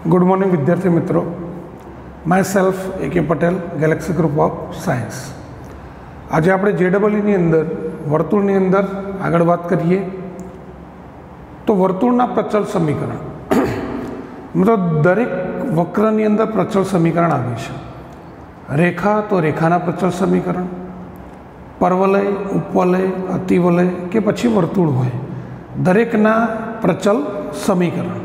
Good morning विद्यार्थी मित्रों, myself AK. Patel, Galaxy Group of Science. आज आप JEE अंदर वर्तुळनी अंदर आगळ बात करिए तो वर्तुळना प्रचल समीकरण मतलब दरेक वक्रनी अंदर प्रचल समीकरण आवे छे। रेखा तो रेखाना प्रचल समीकरण, परवलय, उपवलय, अतिवलय के पछी वर्तुळ होय, दरेकना प्रचल समीकरण।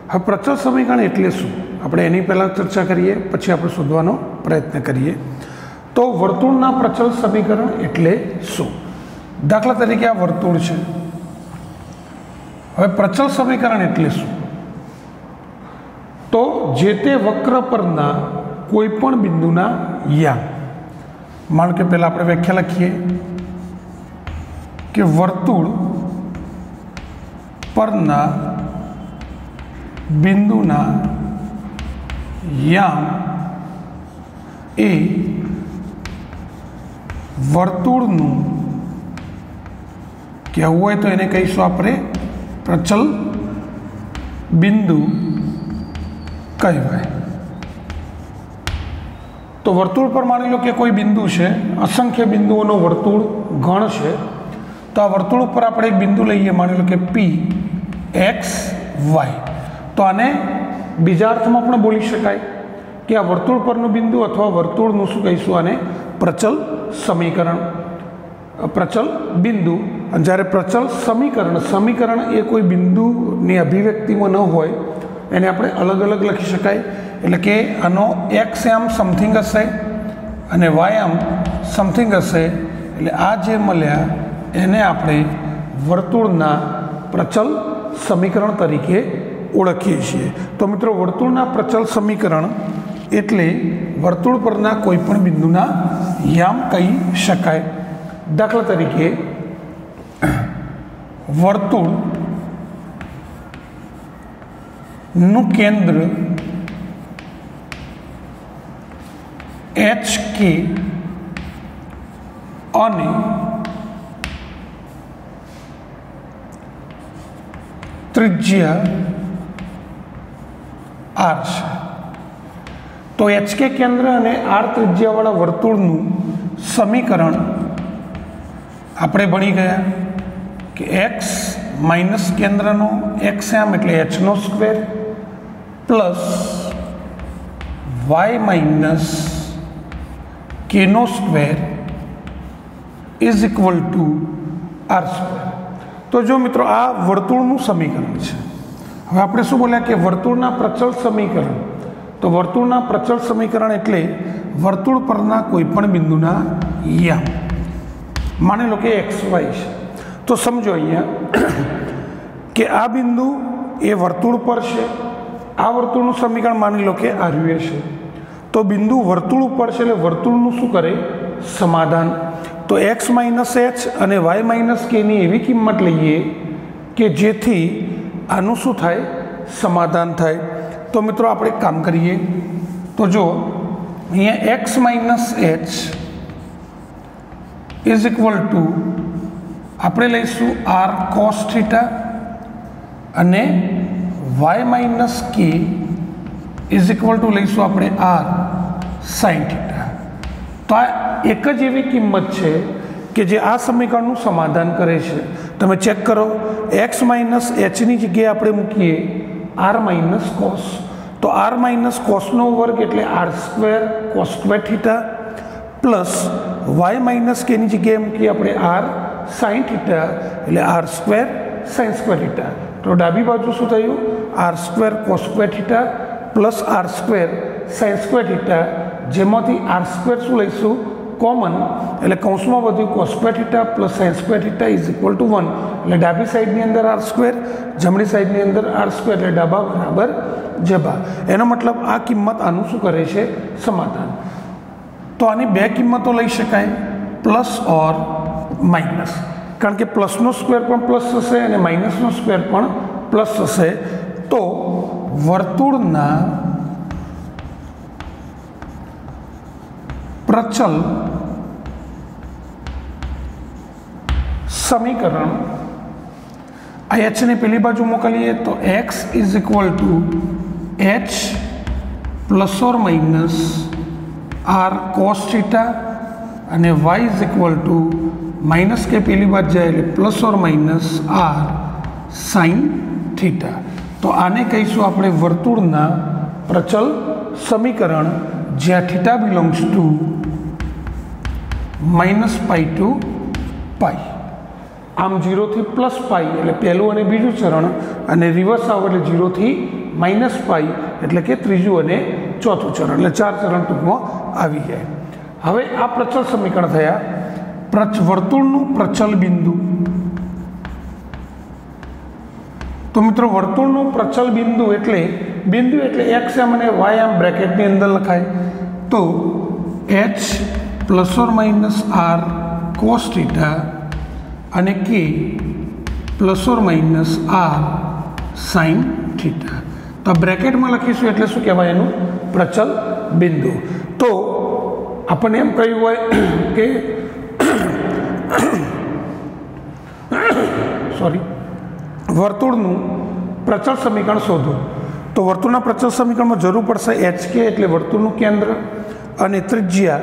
હવે પ્રચલ સમીકરણ એટલે શું આપણે એની પહેલાં ચર્ચા કરીએ, પછી આપણે શોધવાનો પ્રયત્ન કરીએ। તો વર્તુળના પ્રચલ સમીકરણ એટલે શું? દાખલા તરીકે આ વર્તુળ છે। હવે પ્રચલ સમીકરણ એટલે શું? તો જે તે વક્ર પરના કોઈપણ બિંદુના યામ, માનો કે પહેલાં આપણે વ્યાખ્યા લખીએ કે વર્તુળ પરના बिंदुना याम ए वर्तुळनु कहेवुं होय तो एने कहीशुं आपणे प्रचल बिंदु कहेवाय। तो वर्तुळ पर मानी लो कि कोई बिंदु है, असंख्य बिंदुओं वर्तुळ गण है। तो आ वर्तुळ पर आपणे एक बिंदु लईए, मानी लो कि P X Y। तो आने बीजा अर्थमां पण बोली शकाय कि आ वर्तुळ परनुं बिंदु अथवा वर्तुळनुं शुं कहीशुं आने प्रचल समीकरण, प्रचल बिंदु। ज्यारे प्रचल समीकरण, समीकरण ए कोई बिंदुनी अभिव्यक्तिमां न होय एने आपणे अलग अलग लखी शकाय। एटले के आनो एक्स आम समथिंग हशे अने वाय आम समथिंग हशे, एटले आ जे मळ्या एने आपणे वर्तुळना प्रचल समीकरण तरीके ओळखीए छीए। तो मित्रों, वर्तुळना प्रचल समीकरण एटले वर्तुळ परना कोईपण बिंदुना याम कही शकाय। दाखला तरीके वर्तुळ नु केंद्र HK અને त्रिज्या R है। तो HK केंद्र और R त्रिज्यावाळा वर्तुळनुं समीकरण आपणे भणी गया कि x माइनस केंद्रनो x आम एटले h नो square plus y minus k नो square is equal to r square. तो जो मित्रों आ वर्तुळनुं समीकरण है। હવે આપણે શું બોલ્યા કે વર્તુળના પ્રચલ સમીકરણ। તો વર્તુળના પ્રચલ સમીકરણ એટલે વર્તુળ પરના કોઈપણ બિંદુના યામ, માની લો કે XY છે। તો સમજો અહીંયા કે આ બિંદુ એ વર્તુળ પર છે, આ વર્તુળનું સમીકરણ માની લો કે આ રહ્યું છે। તો બિંદુ વર્તુળ ઉપર છે એટલે વર્તુળનું શું કરે? સમાધાન। તો x માઇનસ h અને y માઇનસ k ની એવી કિંમત લઈએ કે જેથી આનું શું થાય? સમાધાન થાય। તો મિત્રો આપણે કામ કરીએ। તો જો અહીંયા x minus h is equal two આપણે લઈશું r કોસ થીટા અને y minus k is equal two લઈશું આપણે r સાઇન થીટા। તો આ એક જ એવી કિંમત છે કે જે આ સમીકરણનું સમાધાન કરે છે। તમે ચેક કરો, x માઇનસ એચની જગ્યાએ આપણે મૂકીએ r માઇનસ કોસ, તો r માઇનસ કોસનો વર્ગ એટલે r square cos square theta plus y minus કેની જગ્યાએ મૂકીએ આપણે r સાઇન થીટા એટલે r square sine square theta. તો ડાબી બાજુ શું થયું? r square cos square theta plus r square sine square theta, જેમાંથી r સ્ક્વેર શું લઈશું? કોમન, એટલે કૌંસમાં વધ્યું cos square theta plus sine square theta is equal two 1। એટલે ડાબી સાઈડની અંદર r સ્ક્વેર, જમણી સાઈડની અંદર r સ્ક્વેર, એટલે ડાબા બરાબર જબા। એનો મતલબ આ કિંમત આનું શું કરે છે? સમાધાન। તો આની બે કિંમતો લઈ શકાય, પ્લસ ઓર માઇનસ, કારણ કે પ્લસનો સ્ક્વેર પણ પ્લસ થશે અને માઇનસનો સ્ક્વેર પણ પ્લસ થશે। તો વર્તુળના प्रचल समीकरण आ h ने पहली बाजू मोकलीए तो x is equal to H plus or minus R cos theta અને y is equal to minus K પેલી બાદ જાય એટલે plus or minus R sine theta. તો આને કહીશું આપણે વર્તુળના પ્રચલ સમીકરણ, જ્યાં થીટા બિલોંગ્સ ટુ -π ટુ π. આમ 0 થી +π એટલે પહેલું અને બીજું ચરણ, અને રિવર્સ આવે એટલે 0 થી -π એટલે કે ત્રીજું અને ચોથું ચરણ, એટલે 4 ચરણ ટૂંકમાં આવી જાય. હવે આ પ્રચલ સમીકરણ થયા. વર્તુળનું પ્રચલ બિંદુ. તો મિત્રો વર્તુળનું પ્રચલ બિંદુ એટલે એક્સ એમ અને વાય એમ બ્રેકેટની અંદર લખાય. તો H plus or minus R cos theta અને K plus or minus R sine theta. તો બ્રેકેટમાં લખીશું એટલે શું કહેવાય? એનું પ્રચલ બિંદુ. તો આપણને એમ કહ્યું હોય કે વર્તુળનું પ્રચલ સમીકરણ શોધો. તો વર્તુળના પ્રચલ સમીકરણમાં જરૂર પડશે એચ કે એટલે વર્તુળનું કેન્દ્ર અને ત્રિજ્યા,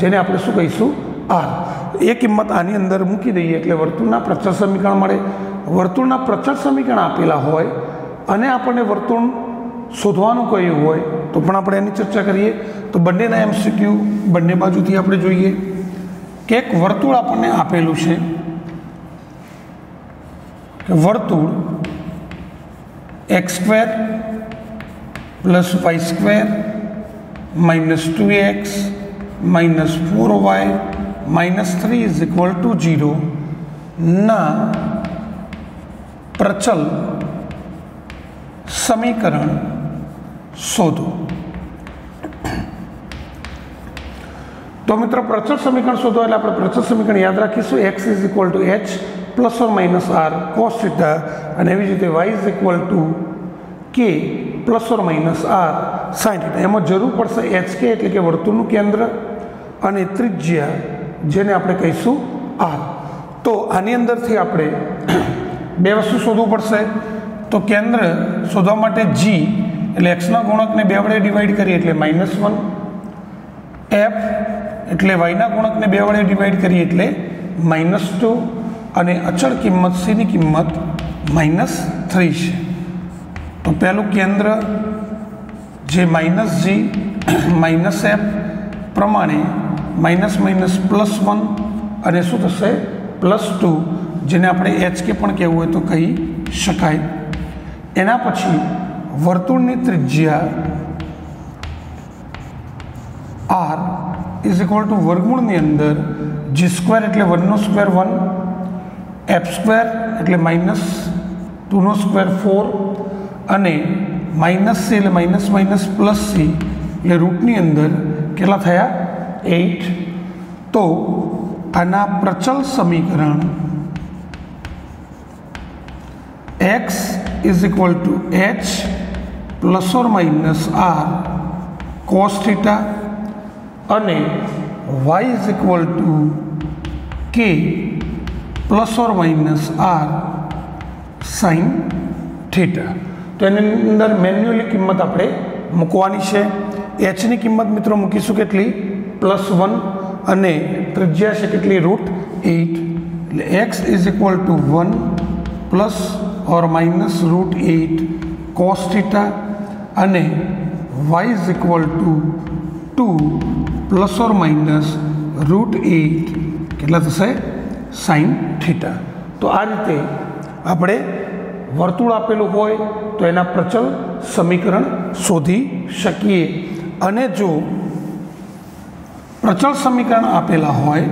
જેને આપણે શું કહીશું? આર. એ કિંમત આની અંદર મૂકી દઈએ એટલે વર્તુળના પ્રચલ સમીકરણ મળે. વર્તુળના પ્રચલ સમીકરણ આપેલા હોય અને આપણને વર્તુળ શોધવાનું કહ્યું હોય તો પણ આપણે એની ચર્ચા કરીએ. તો બંનેના MCQ બંને બાજુથી આપણે જોઈએ કે એક વર્તુળ આપણને આપેલું છે કે વર્તુળ x² + y² -2x -4y -3 = 0 ના પ્રચલ સમીકરણ શોધો. તો મિત્રો પ્રચલ સમીકરણ શોધો એટલે આપણે પ્રચલ સમીકરણ યાદ રાખીશું. x = h plus or minus R cos theta, અને એવી જ રીતે y = k plus or minus R sine theta. એમાં જરૂર પડશે HK એટલે કે વર્તુળનું કેન્દ્ર અને ત્રિજ્યા, જેને આપણે કહીશું આર. તો આની અંદરથી આપણે બે વસ્તુ શોધવું પડશે. તો કેન્દ્ર શોધવા માટે g એટલે એક્સના ગુણકને 2 વડે ડિવાઈડ કરીએ એટલે -1, f એટલે વાયના ગુણકને 2 વડે ડિવાઈડ કરીએ એટલે -2, અને અચળ કિંમત c ની કિંમત -3 છે. તો પહેલું કેન્દ્ર જે -g -f પ્રમાણે --+1 અને શું થશે? +2, જેને આપણે HK પણ કહેવું હોય તો કહી શકાય. એના પછી વર્તુળની ત્રિજ્યા r = વર્ગમૂળની અંદર g² એટલે 1² 1, f² એટલે -2² 4, અને -c એટલે --c એટલે રૂટની અંદર કેટલા થયા? 8. તો આના પ્રચલ સમીકરણ x = h plus or minus R cos theta અને y = k plus or minus R sine theta. તો એની અંદર મેન્યુઅલી કિંમત આપણે મૂકવાની છે. એચની કિંમત મિત્રો મૂકીશું કેટલી? +1, અને ત્રિજ્યા છે કેટલી? √8. એટલે x = 1 plus or minus √8 cos theta અને y = 2 પ્લસ ઓર માઇનસ √8 કેટલા થશે? Sign theta. તો આ રીતે આપણે વર્તુળ આપેલું હોય તો એના પ્રચલ સમીકરણ શોધી શકીએ. અને જો પ્રચલ સમીકરણ આપેલા હોય,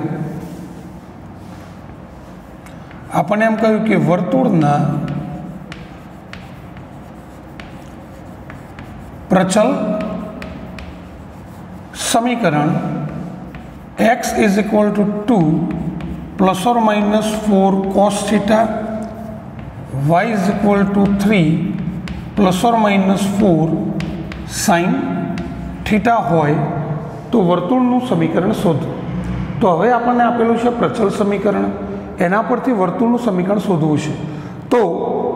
આપણને એમ કહ્યું કે વર્તુળના પ્રચલ સમીકરણ x = 2 plus or minus 4 cos theta, y = 3 plus or minus 4 sine theta હોય તો વર્તુળનું સમીકરણ શોધો. તો હવે આપણને આપેલું છે પ્રચલ સમીકરણ, એના પરથી વર્તુળનું સમીકરણ શોધવું છે. તો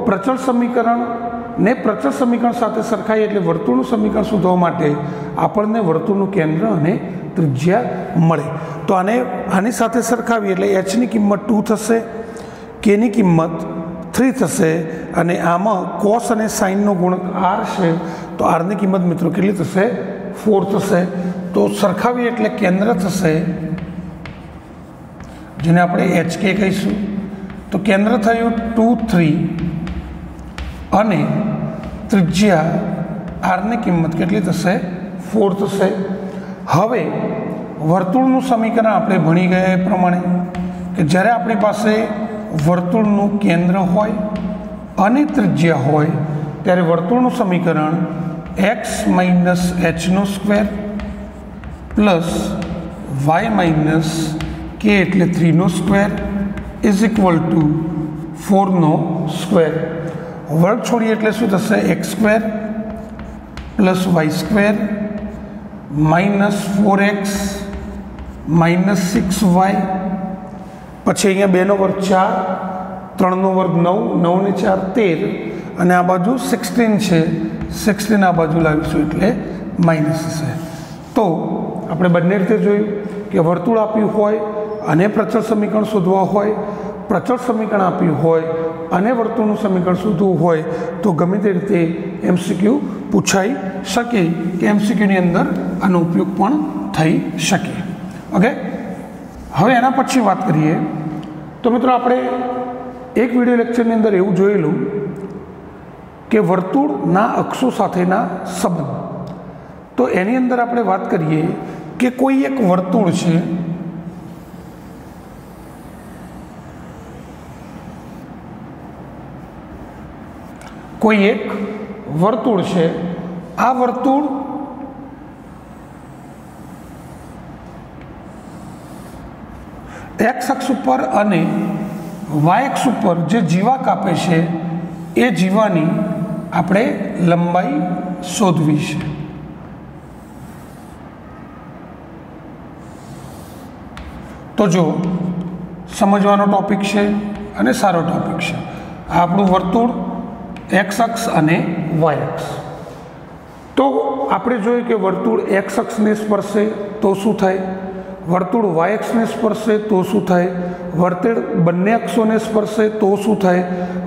પ્રચલ સમીકરણ ને પ્રચળ સમીકરણ સાથે સરખાઈએ એટલે વર્તુળનું સમીકરણ શોધવા માટે આપણને વર્તુળનું કેન્દ્ર અને ત્રિજ્યા મળે. તો આની સાથે સરખાવીએ એટલે એચની કિંમત 2 થશે, કેની કિંમત 3 થશે, અને આમાં કોસ અને સાઇનનો ગુણક આર છે, તો આરની કિંમત મિત્રો કેટલી થશે? 4 થશે. તો સરખાવીએ એટલે કેન્દ્ર થશે જેને આપણે એચ કે કહીશું. તો કેન્દ્ર થયું 2, 3 અને ત્રિજ્યા આરની કિંમત કેટલી થશે? 4 થશે. હવે વર્તુળનું સમીકરણ આપણે ભણી ગયા એ પ્રમાણે કે જ્યારે આપણી પાસે વર્તુળનું કેન્દ્ર હોય અને ત્રિજ્યા હોય ત્યારે વર્તુળનું સમીકરણ x માઇનસ એચનો square plus y minus k એટલે 3નો સ્ક્વેર ઇઝ ઇક્વલ ટુ 4નો સ્ક્વેર. વર્ગ છોડીએ એટલે શું થશે? X square plus y square minus 4x minus 6y, પછી અહીંયા 2નો વર્ગ 4, 3નો વર્ગ 9, 9 ને 4 13, અને આ બાજુ 16 છે, 16 આ બાજુ લાવીશું એટલે માઇનસ હશે. તો આપણે બંને રીતે જોયું કે વર્તુળ આપ્યું હોય અને પ્રચળ સમીકરણ શોધવા હોય, પ્રચળ સમીકરણ આપ્યું હોય અને વર્તુળનું સમીકરણ શોધવું હોય તો ગમે તે રીતે એમસીક્યુ પૂછાઈ શકે કે એમસીક્યુની અંદર આનો ઉપયોગ પણ થઈ શકે. ઓકે, હવે એના પછી વાત કરીએ તો મિત્રો આપણે એક વિડીયો લેક્ચરની અંદર એવું જોયેલું કે વર્તુળના અક્ષો સાથેના સંબંધ. તો એની અંદર આપણે વાત કરીએ કે કોઈ એક વર્તુળ છે, કોઈ એક વર્તુળ છે, આ વર્તુળ એક્સ અક્ષ ઉપર અને વાય અક્ષ ઉપર જે જીવા કાપે છે એ જીવાની આપણે લંબાઈ શોધવી છે. તો જો સમજવાનો ટોપિક છે અને સારો ટોપિક છે. આ આપણું વર્તુળ એક્સ અક્ષ અને વાય અક્ષ. તો આપણે જોયું કે વર્તુળ એક્સ અક્ષને સ્પર્શે તો શું થાય, વર્તુળ વાય અક્ષને સ્પર્શે તો શું થાય, વર્તુળ બંને અક્ષોને સ્પર્શે તો શું થાય,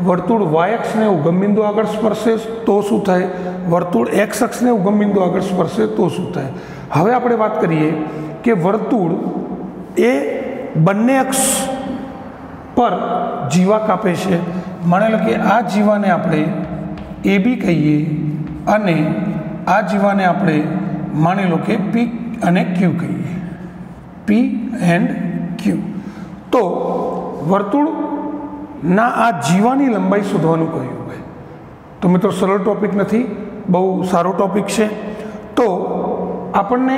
વર્તુળ વાય અક્ષને ઉગમબિંદુ આગળ સ્પર્શે તો શું થાય, વર્તુળ એક્સ અક્ષને ઉગમબિંદુ આગળ સ્પર્શે તો શું થાય. હવે આપણે વાત કરીએ કે વર્તુળ એ બંને અક્ષ પર જીવા કાપે છે. માની લો કે આ જીવાને આપણે એ બી કહીએ અને આ જીવાને આપણે માની લો કે પી અને ક્યુ કહીએ, પી એન્ડ ક્યુ. તો વર્તુળના આ જીવાની લંબાઈ શોધવાનું કહ્યું હોય. તો મિત્રો સરળ ટોપિક નથી, બહુ સારો ટોપિક છે. તો આપણને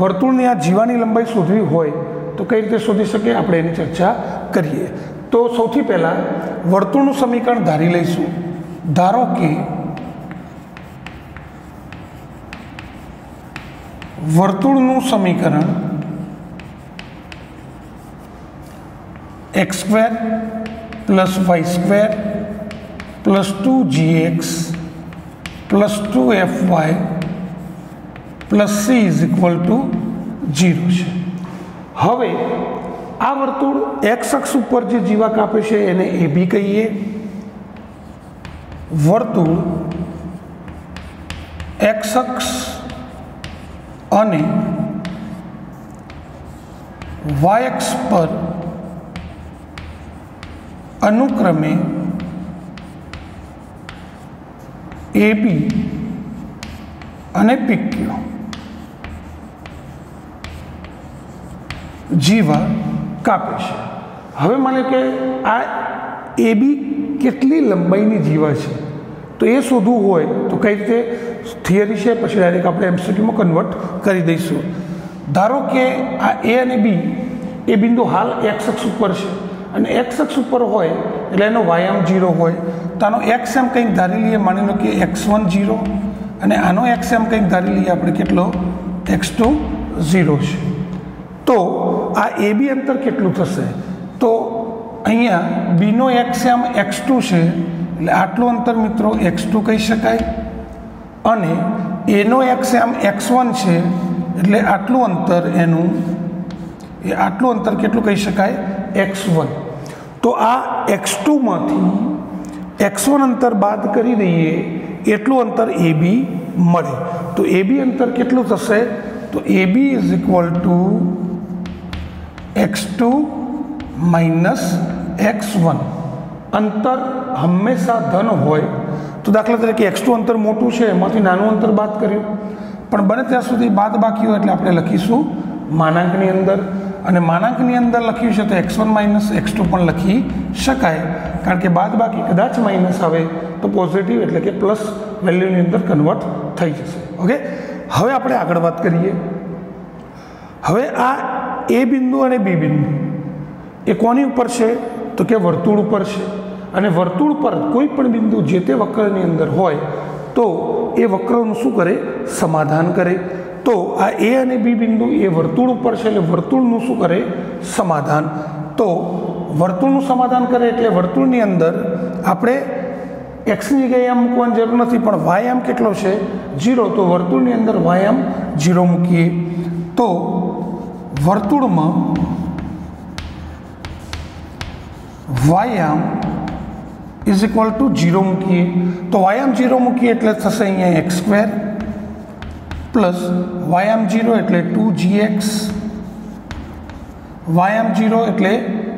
વર્તુળની આ જીવાની લંબાઈ શોધવી હોય તો કઈ રીતે શોધી શકીએ, આપણે એની ચર્ચા કરીએ. તો સૌથી પહેલાં વર્તુળનું સમીકરણ ધારી લઈશું. ધારો કે વર્તુળનું સમીકરણ x square plus y square plus 2gx plus 2fy plus c is equal to 0 છે. હવે આ વર્તુળ એક્સ અક્ષ ઉપર જે જીવા કાપે છે એને એ બી કહીએ. વર્તુળ એક્સ અક્ષ અને વાય અક્ષ પર અનુક્રમે એ બી અને પીક્યુ જીવા કાપે છે. હવે માની કે આ એ બી કેટલી લંબાઈની જીવા છે તો એ શોધવું હોય તો કઈ રીતે થિયરી છે, પછી ડાયરેક્ટ આપણે એમસીક્યુમાં કન્વર્ટ કરી દઈશું. ધારો કે આ એ અને બી એ બિંદુ હાલ એક્સ અક્ષ ઉપર છે અને એક્સ અક્ષ ઉપર હોય એટલે એનો વાયામ 0 હોય તો આનો એક્સ એમ કંઈક ધારી લઈએ, માની લો કે x1 0 અને આનો એક્સ એમ કંઈક ધારી લઈએ આપણે કેટલો, x2 0 છે. તો આ એ બી અંતર કેટલું થશે, તો અહીંયા બીનો એક્સ એમ x2 છે એટલે આટલું અંતર મિત્રો x2 કહી શકાય અને એનો x આમ x1 છે એટલે આટલું અંતર એનું આટલું અંતર કેટલું કહી શકાય x1 તો આ x2 માંથી x1 અંતર બાદ કરી દઈએ એટલું અંતર AB મળે તો AB અંતર કેટલું થશે તો AB is equal two x2 minus x1 અંતર હંમેશા ધન હોય તો દાખલા તરીકે x2 અંતર મોટું છે એમાંથી નાનું અંતર બાદ કર્યું પણ બને ત્યાં સુધી બાદ બાકી હોય એટલે આપણે લખીશું માનાંકની અંદર અને માનાંકની અંદર લખ્યું છે તો x1 માઇનસ x2 પણ લખી શકાય કારણ કે બાદ બાકી કદાચ માઇનસ આવે તો પોઝિટિવ એટલે કે પ્લસ વેલ્યુની અંદર કન્વર્ટ થઈ જશે ઓકે હવે આપણે આગળ વાત કરીએ હવે આ એ બિંદુ અને બી બિંદુ એ કોની ઉપર છે તો કે વર્તુળ ઉપર છે અને વર્તુળ પર કોઈ પણ બિંદુ જે તે વક્રની અંદર હોય તો એ વક્રનું શું કરે સમાધાન કરે તો આ એ અને બી બિંદુ એ વર્તુળ ઉપર છે એટલે વર્તુળનું શું કરે સમાધાન તો વર્તુળનું સમાધાન કરે એટલે વર્તુળની અંદર આપણે એક્સની જગ્યાએ આમ મૂકવાની જરૂર નથી પણ વાય આમ કેટલો છે 0 તો વર્તુળની અંદર વાય આમ 0 મૂકીએ તો વર્તુળમાં વાયામ ઇઝ ઇક્વલ ટુ 0 મૂકીએ તો વાયામ 0 મૂકીએ એટલે થશે અહીંયા x સ્ક્વેર પ્લસ વાયામ 0 એટલે 2gx વાયામ 0 એટલે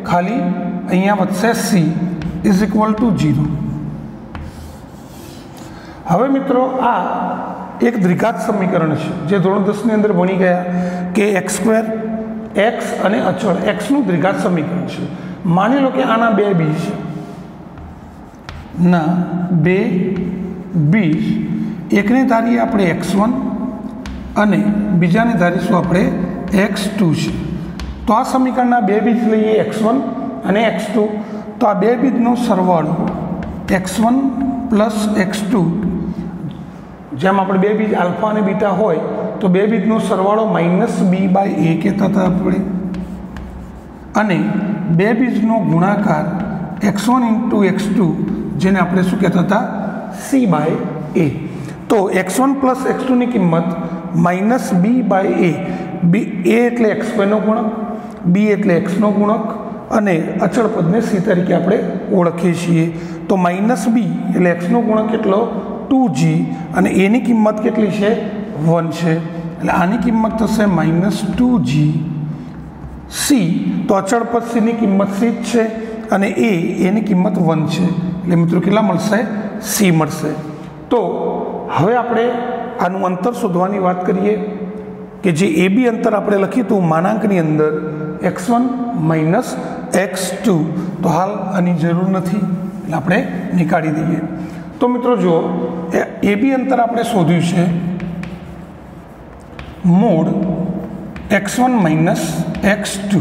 ખાલી અહીંયા વધશે c ઇઝ ઇક્વલ ટુ 0 હવે મિત્રો આ એક દ્વિઘાત સમીકરણ છે જે ધોરણ 10 ની અંદર ભણી ગયા કે x સ્ક્વેર x અને અચળ x નું દ્વિઘાત સમીકરણ છે માની લો કે આના બે બીજ ના બે બીજ એકને ધારીએ આપણે x1 અને બીજાને ધારીશું આપણે x2 છે તો આ સમીકરણના બે બીજ લઈએ x1 અને x2 તો આ બે બીજનો સરવાળો x1 પ્લસ x2 જેમ આપણે બે બીજ આલ્ફા અને બીટા હોય તો બે બીજનો સરવાળો માઇનસ b બાય a કહેતા હતા આપણે અને બે બીજનો ગુણાકાર x1 ઇન્ટુ x2 જેને આપણે શું કહેતા હતા c બાય a તો x1 પ્લસ x2 ની કિંમત minus b by a a એટલે x નો ગુણક b એટલે x નો ગુણક અને અચળ પદને c તરીકે આપણે ઓળખીએ છીએ તો માઇનસ b એટલે x નો ગુણક કેટલો 2g અને a ની કિંમત કેટલી છે 1 છે એટલે આની કિંમત થશે માઇનસ 2g c તો અચળ પદ c ની કિંમત c જ છે અને એની કિંમત 1 છે એટલે મિત્રો કેટલા મળશે c મળશે તો હવે આપણે આનું અંતર શોધવાની વાત કરીએ કે જે એ બી અંતર આપણે લખ્યું હતું માનાંકની અંદર x1 માઇનસ x2 તો હાલ આની જરૂર નથી એટલે આપણે નીકાળી દઈએ તો મિત્રો જુઓ એ બી અંતર આપણે શોધ્યું છે મોડ x1 માઇનસ x2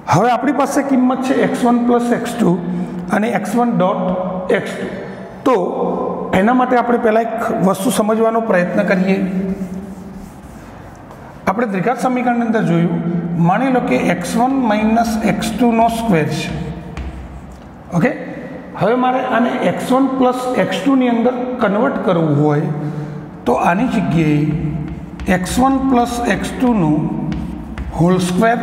હવે આપણી પાસે કિંમત છે x1 પ્લસ x2 અને x1 ડોટ x2 તો એના માટે આપણે પહેલાં એક વસ્તુ સમજવાનો પ્રયત્ન કરીએ આપણે દ્વિઘાત સમીકરણની અંદર જોયું માની લો કે x1 માઇનસ x2 નો સ્ક્વેર છે ઓકે હવે મારે આને x1 પ્લસ x2 ની અંદર કન્વર્ટ કરવું હોય તો આની જગ્યાએ x1 પ્લસ x2 નું હોલ સ્ક્વેર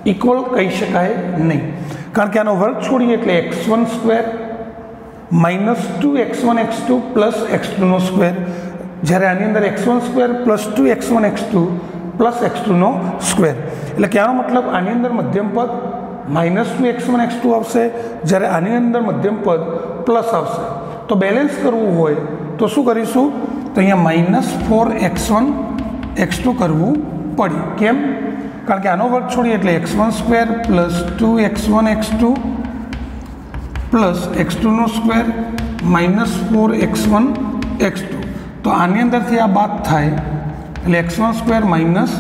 ઇક્વલ કહી શકાય નહીં કારણ કે આનો વર્ગ છોડીએ એટલે x1 square minus 2x1 x2 plus x2 નો સ્ક્વેર જ્યારે આની અંદર x1 square plus 2x1 x2 plus x2 નો સ્ક્વેર એટલે કે આનો મતલબ આની અંદર મધ્યમ પદ માઇનસ 2x1 x2 આવશે જ્યારે આની અંદર મધ્યમ પદ પ્લસ આવશે તો બેલેન્સ કરવું હોય તો શું કરીશું તો અહીંયા માઇનસ 4x1 x2 કરવું પડે કેમ કારણ કે આનો વર્ગ છોડીએ એટલે x1 square plus 2x1 x2 plus x2 નો સ્ક્વેર માઇનસ 4x1 x2 તો આની અંદરથી આ બાદ થાય એટલે x1 square minus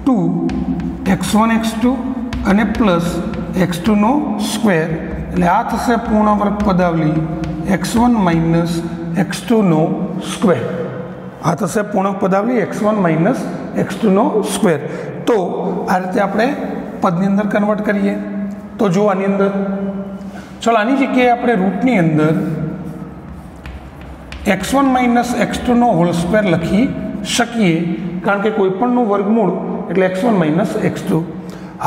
2x1 x2 અને પ્લસ x2 નો સ્ક્વેર એટલે આ થશે પૂર્ણ વર્ગ પદાવલી x1 માઇનસ x2 નો સ્ક્વેર આ થશે પૂર્ણ પદાવલી x1 માઇનસ x2 નો સ્ક્વેર તો આ રીતે આપણે પદની અંદર કન્વર્ટ કરીએ તો જો આની અંદર चलो आनी जगह આપણે રૂટની અંદર x1 - x2 નો હોલ સ્ક્વેર લખી શકીએ, કારણ કે કોઈપણનું વર્ગમૂળ એટલે x1 - x2.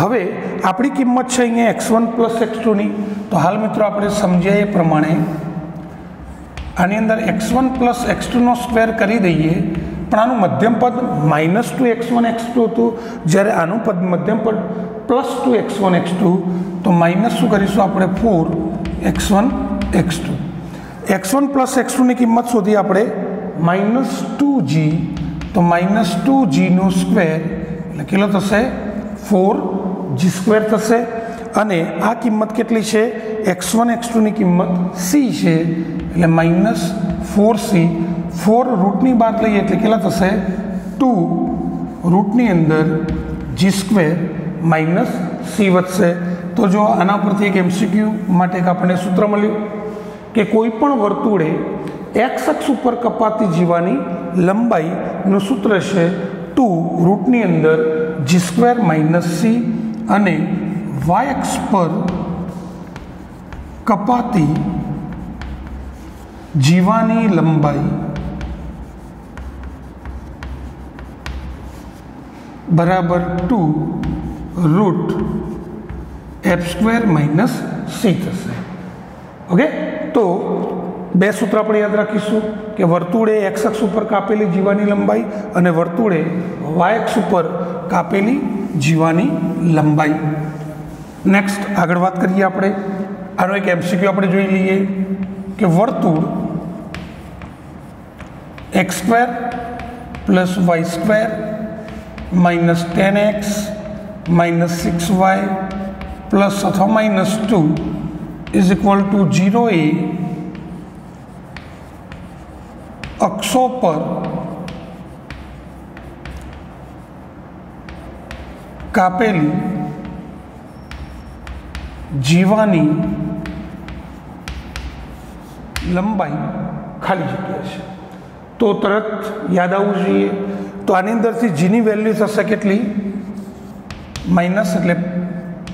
હવે આપણી કિંમત છે અહીંયા x1 + x2 ની. તો હાલ મિત્રો આપણે સમજ્યા એ પ્રમાણે આની અંદર x1 + x2 નો સ્ક્વેર કરી દઈએ, પણ આનું મધ્યમ પદ -2x1 x2 હતું, જ્યારે આનું પદ મધ્યમ પદ +2x1 x2, તો માઇનસ શું કરીશું આપણે 4x1 x2. x1 + x2 ની કિંમત શોધી આપણે -2g, તો -2g નો સ્ક્વેર એટલે કેટલો થશે 4g² થશે. અને આ કિંમત કેટલી છે x1 x2 ની કિંમત c છે, એટલે -4c. 4 રૂટની બહાર લઈએ એટલે કેટલા થશે 2 રૂટની અંદર g² - c વધશે. તો જો આના પરથી એક MCQ માટે એક આપણને સૂત્ર મળ્યું કે કોઈ પણ વર્તુળે x અક્ષ ઉપર કપાતી જીવાની લંબાઈનું સૂત્ર છે 2 રૂટની અંદર g² - c, અને y અક્ષ પર કપાતી જીવાની લંબાઈ બરાબર 2 રૂટ f² - c થશે. ઓકે, તો બે સૂત્ર આપણે યાદ રાખીશું કે વર્તુળે x અક્ષ ઉપર કાપેલી જીવાની લંબાઈ અને વર્તુળે y અક્ષ ઉપર કાપેલી જીવાની લંબાઈ. નેક્સ્ટ આગળ વાત કરીએ આપણે. આનો એક MCQ આપણે જોઈ લઈએ કે વર્તુળ x² + y² -10x -6y plus અથવા -2 = 0a અક્ષો પર કાપેલી જીવાની લંબાઈ ખાલી જગ્યા છે. તો તરત યાદ આવવું જોઈએ. તો આની અંદરથી જીની વેલ્યુ થશે કેટલી માઇનસ, એટલે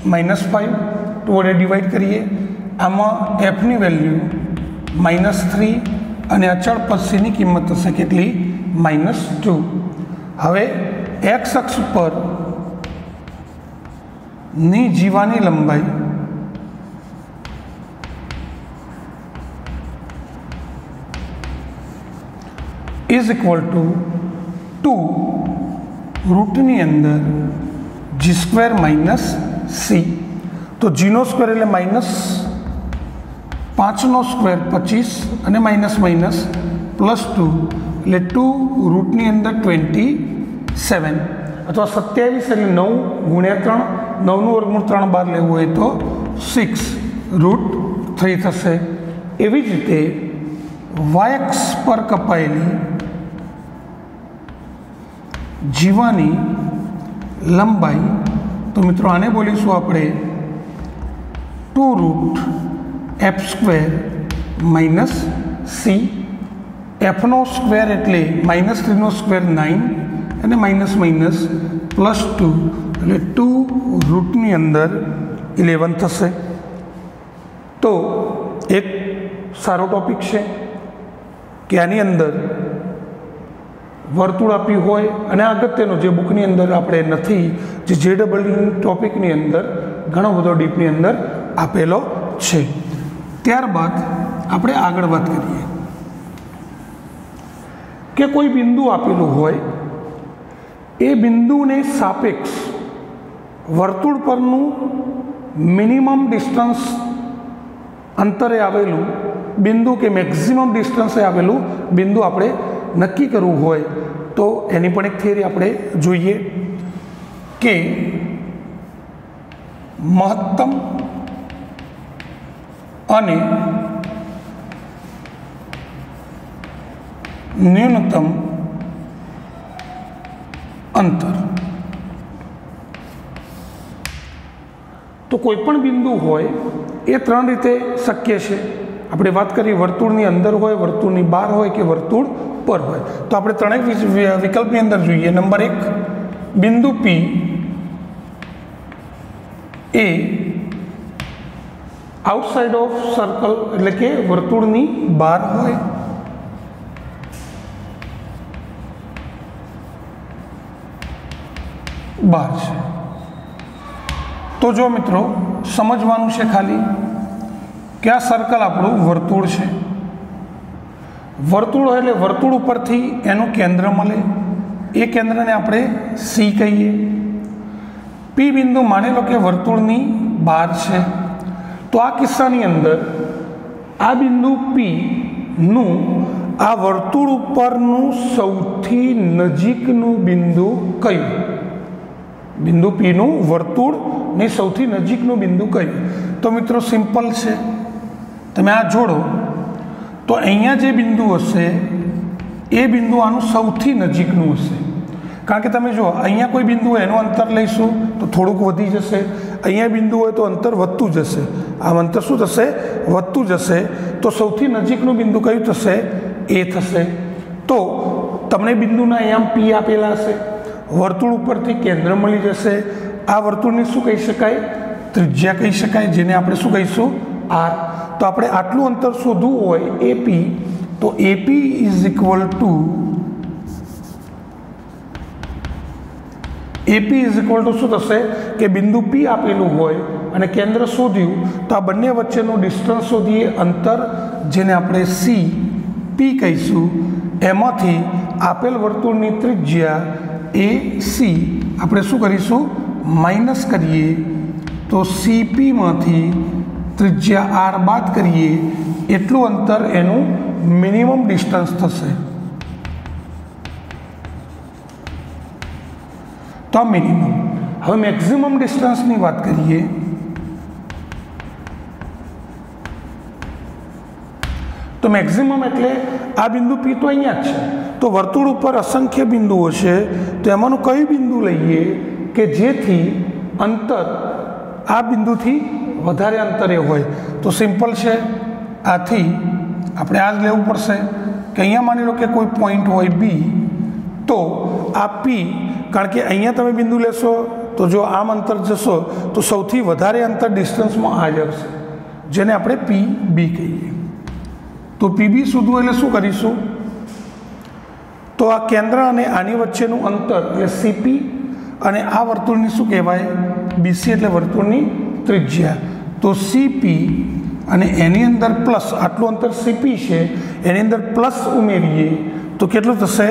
-5. 2 વડે ડિવાઈડ કરીએ. આમાં એફની વેલ્યુ -3 અને અચળ પદ સીની કિંમત થશે કેટલી -2. હવે એક્સ અક્ષ પર ની જીવાની લંબાઈ = 2 રૂટની અંદર g² - c. તો જીનો સ્ક્વેર એટલે -5નો સ્ક્વેર 25 અને +2 એટલે 2 રૂટની અંદર 27, અથવા 27 એટલે 9 × 3, 9નું વર્ગમૂળ 3 બાર લેવું હોય તો 6√3 થશે. એવી જ રીતે y અક્ષ પર કપાયેલી જીવાની લંબાઈ, તો મિત્રો આને બોલીશું આપણે 2 રૂટ f² - c. એફનો સ્ક્વેર એટલે -3નો સ્ક્વેર 9 અને +2 એટલે 2 રૂટની અંદર 11 થશે. તો એક સારો ટોપિક છે કે આની અંદર વર્તુળ આપ્યું હોય, અને અગત્યનો જે બુકની અંદર આપણે નથી, જે JEE ટોપિકની અંદર ઘણો બધો ડીપની અંદર આપેલો છે. ત્યારબાદ આપણે આગળ વાત કરીએ કે કોઈ બિંદુ આપેલું હોય, એ બિંદુને સાપેક્ષ વર્તુળ પરનું મિનિમમ ડિસ્ટન્સ અંતરે આવેલું બિંદુ કે મેક્સિમમ ડિસ્ટન્સે આવેલું બિંદુ આપણે નક્કી કરવું હોય, તો એની પણ એક થિયરી આપણે જોઈએ કે મહત્તમ અને ન્યૂનતમ અંતર. તો કોઈ પણ બિંદુ હોય એ 3 રીતે શક્ય છે. આપણે વાત કરીએ વર્તુળની અંદર હોય, વર્તુળની બહાર હોય કે વર્તુળ પર હોય. તો આપણે ત્રણેય વિકલ્પની અંદર જોઈએ. નંબર 1, બિંદુ P A outside of circle એટલે કે વર્તુળની બહાર હોય। બહાર છે તો જો મિત્રો સમજવાનું છે ખાલી કે આ સર્કલ આપણું વર્તુળ છે। વર્તુળ એટલે વર્તુળ ઉપરથી એનું કેન્દ્ર મળે, એ કેન્દ્રને આપણે સી કહીએ। પી બિંદુ માની લો કે વર્તુળની બહાર છે તો આ કિસ્સાની અંદર આ બિંદુ પીનું આ વર્તુળ ઉપરનું સૌથી નજીકનું બિંદુ કયું? બિંદુ પીનું વર્તુળની સૌથી નજીકનું બિંદુ કયું? તો મિત્રો સિમ્પલ છે, તમે આ જોડો તો અહીંયા જે બિંદુ હશે એ બિંદુ આનું સૌથી નજીકનું હશે। કારણ કે તમે જો અહીંયા કોઈ બિંદુ હોય એનું અંતર લઈશું તો થોડુંક વધી જશે, અહીંયા બિંદુ હોય તો અંતર વધતું જશે, આમ અંતર શું થશે? વધતું જશે। તો સૌથી નજીકનું બિંદુ કયું થશે? એ થશે। તો તમને બિંદુના અહીંયા પી આપેલા હશે, વર્તુળ ઉપરથી કેન્દ્ર મળી જશે, આ વર્તુળને શું કહી શકાય? ત્રિજ્યા કહી શકાય, જેને આપણે શું કહીશું? આર। તો આપણે આટલું અંતર શોધવું હોય એપી, તો એપી ઇઝ ઇક્વલ ટુ શું થશે કે બિંદુ પી આપેલું હોય અને કેન્દ્ર શોધ્યું તો આ બંને વચ્ચેનું ડિસ્ટન્સ શોધીએ, અંતર, જેને આપણે સી પી કહીશું, એમાંથી આપેલ વર્તુળની ત્રિજ્યા એ સી આપણે શું કરીશું? માઇનસ કરીએ તો સીપીમાંથી ત્રિજ્યા આર બાદ કરીએ એટલું અંતર એનું મિનિમમ ડિસ્ટન્સ થશે। તો મિનિમમ। હવે મેક્સિમમ ડિસ્ટન્સની વાત કરીએ તો મેક્સિમમ એટલે આ બિંદુ પી તો અહીંયા જ છે, તો વર્તુળ ઉપર અસંખ્ય બિંદુઓ છે, તો એમાંનું કયું બિંદુ લઈએ કે જેથી અંતર આ બિંદુથી વધારે અંતરે હોય? તો સિમ્પલ છે, આથી આપણે આ જ લેવું પડશે કે અહીંયા માની લો કે કોઈ પોઈન્ટ હોય બી, તો આ પી, કારણ કે અહીંયા તમે બિંદુ લેશો તો જો આમ અંતર જશો તો સૌથી વધારે અંતર ડિસ્ટન્સમાં આ જ આવશે, જેને આપણે પી બી કહીએ। તો પીબી શોધવું એટલે શું કરીશું? તો આ કેન્દ્ર અને આની વચ્ચેનું અંતર એટલે સીપી અને આ વર્તુળની શું કહેવાય? બીસી એટલે વર્તુળની ત્રિજ્યા। તો સીપી અને એની અંદર પ્લસ આટલું અંતર સીપી છે, એની અંદર પ્લસ ઉમેરીએ તો કેટલું થશે?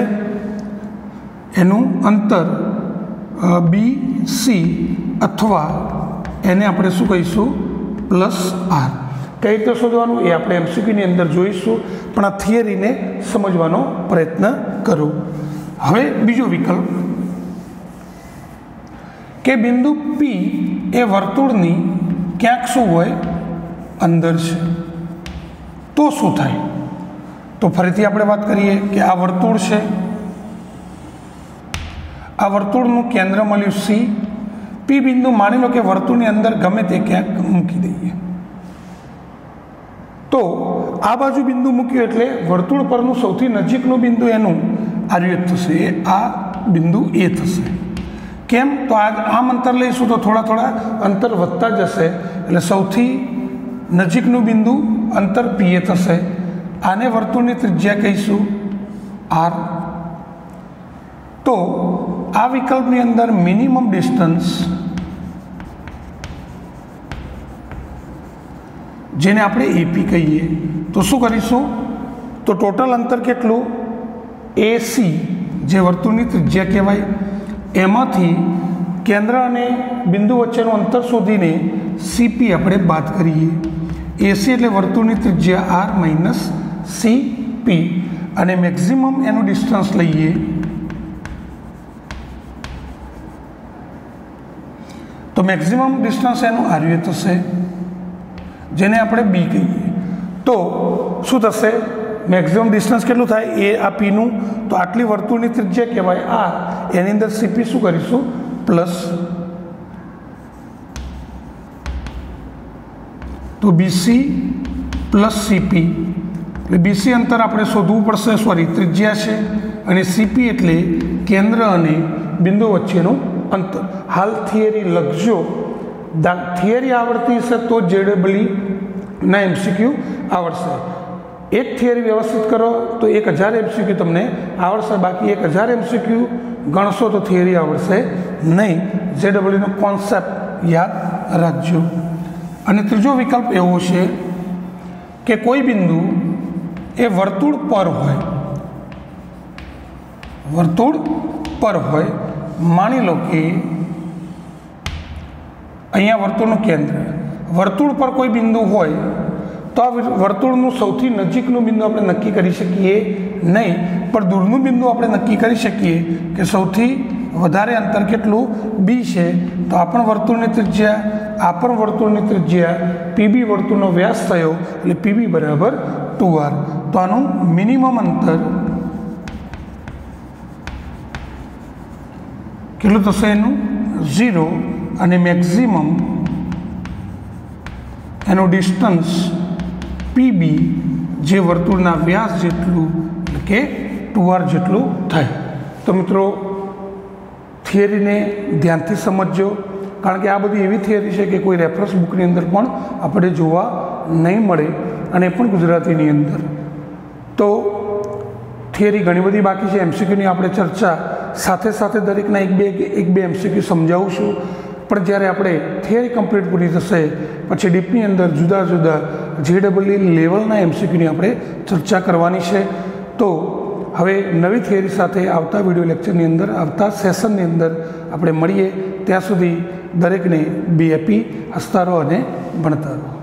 એનું અંતર બી સી, અથવા એને આપણે શું કહીશું? Plus R. કઈ રીતે શોધવાનું એ આપણે એમસીક્યુની અંદર જોઈશું, પણ આ થિયરીને સમજવાનો પ્રયત્ન કરો। હવે બીજો વિકલ્પ કે બિંદુ પી એ વર્તુળની ક્યાંક શું હોય? અંદર છે, તો શું થાય? તો ફરીથી આપણે વાત કરીએ કે આ વર્તુળ છે, આ વર્તુળનું કેન્દ્ર મળ્યું સી, પી બિંદુ માની લો કે વર્તુળની અંદર ગમે તે ક્યાંક મૂકી દઈએ, તો આ બાજુ બિંદુ મૂક્યું એટલે વર્તુળ પરનું સૌથી નજીકનું બિંદુ એનું આર્યત થશે, એ આ બિંદુ એ થશે। કેમ? તો આમ અંતર લઈશું તો થોડા થોડા અંતર વધતા જશે, એટલે સૌથી નજીકનું બિંદુ અંતર પીએ થશે, આને વર્તુળની ત્રિજ્યા કહીશું આર। તો આ વિકલ્પની અંદર મિનિમમ ડિસ્ટન્સ, જેને આપણે એપી કહીએ, તો શું કરીશું? તો ટોટલ અંતર કેટલું? એસી, જે વર્તુળની ત્રિજ્યા કહેવાય, એમાંથી કેન્દ્ર અને બિંદુ વચ્ચેનું અંતર શોધીને સીપી આપણે બાદ કરીએ। એસી એટલે વર્તુળની ત્રિજ્યા આર માઇનસ સીપી, અને મેક્સિમમ એનું ડિસ્ટન્સ લઈએ તો મેક્સિમમ ડિસ્ટન્સ એનું આર્ય થશે, જેને આપણે બી કહીએ। તો શું થશે? મેક્સિમમ ડિસ્ટન્સ કેટલું થાય? એ આ પીનું, તો આટલી વર્તુળની ત્રિજ્યા કહેવાય આર, એની અંદર સીપી શું કરીશું? પ્લસ। તો બીસી પ્લસ સીપી, એટલે બીસી અંતર આપણે શોધવું પડશે, સોરી ત્રિજ્યા છે, અને સીપી એટલે કેન્દ્ર અને બિંદુ વચ્ચેનું અંતર। હાલ થિયરી લખજો, થિયરી આવડતી હશે તો જેડબલી ના MCQ આવડશે। એક થિયરી વ્યવસ્થિત કરો તો 1000 MCQ તમને આવડશે, બાકી 1000 MCQ ગણશો તો થિયરી આવડશે નહીં। JEE નો કોન્સેપ્ટ યાદ રાખજો। અને ત્રીજો વિકલ્પ એવો છે કે કોઈ બિંદુ એ વર્તુળ પર હોય, વર્તુળ પર હોય, માની લો કે અહીંયા વર્તુળનું કેન્દ્ર, વર્તુળ પર કોઈ બિંદુ હોય તો આ વર્તુળનું સૌથી નજીકનું બિંદુ આપણે નક્કી કરી શકીએ નહીં, પણ દૂરનું બિંદુ આપણે નક્કી કરી શકીએ કે સૌથી વધારે અંતર કેટલું બી છે। તો આ પણ વર્તુળની ત્રિજ્યા, આ પણ વર્તુળની ત્રિજ્યા, PB વર્તુળનો વ્યાસ થયો એટલે PB બરાબર 2r। તો આનું મિનિમમ અંતર કેટલું થશે? એનું 0 અને મેક્સિમમ એનું ડિસ્ટન્સ PB જે વર્તુળના વ્યાસ જેટલું એટલે કે 2r જેટલું થાય। તો મિત્રો થિયરીને ધ્યાનથી સમજજો, કારણ કે આ બધી એવી થિયરી છે કે કોઈ રેફરન્સ બુકની અંદર પણ આપણે જોવા નહીં મળે, અને પણ ગુજરાતીની અંદર। તો થિયરી ઘણી બધી બાકી છે, MCQની આપણે ચર્ચા સાથે સાથે દરેકના એક બે MCQ સમજાવું છું, પણ જ્યારે આપણે થિયરી કમ્પ્લીટ પૂરી થશે પછી ડીપની અંદર જુદા જુદા JEE લેવલના MCQની આપણે ચર્ચા કરવાની છે। તો હવે નવી થિયરી સાથે આવતા વિડીયો લેક્ચરની અંદર, આવતા સેશનની અંદર આપણે મળીએ। ત્યાં સુધી દરેકને BAP હસતા રહો અને ભણતા રહો।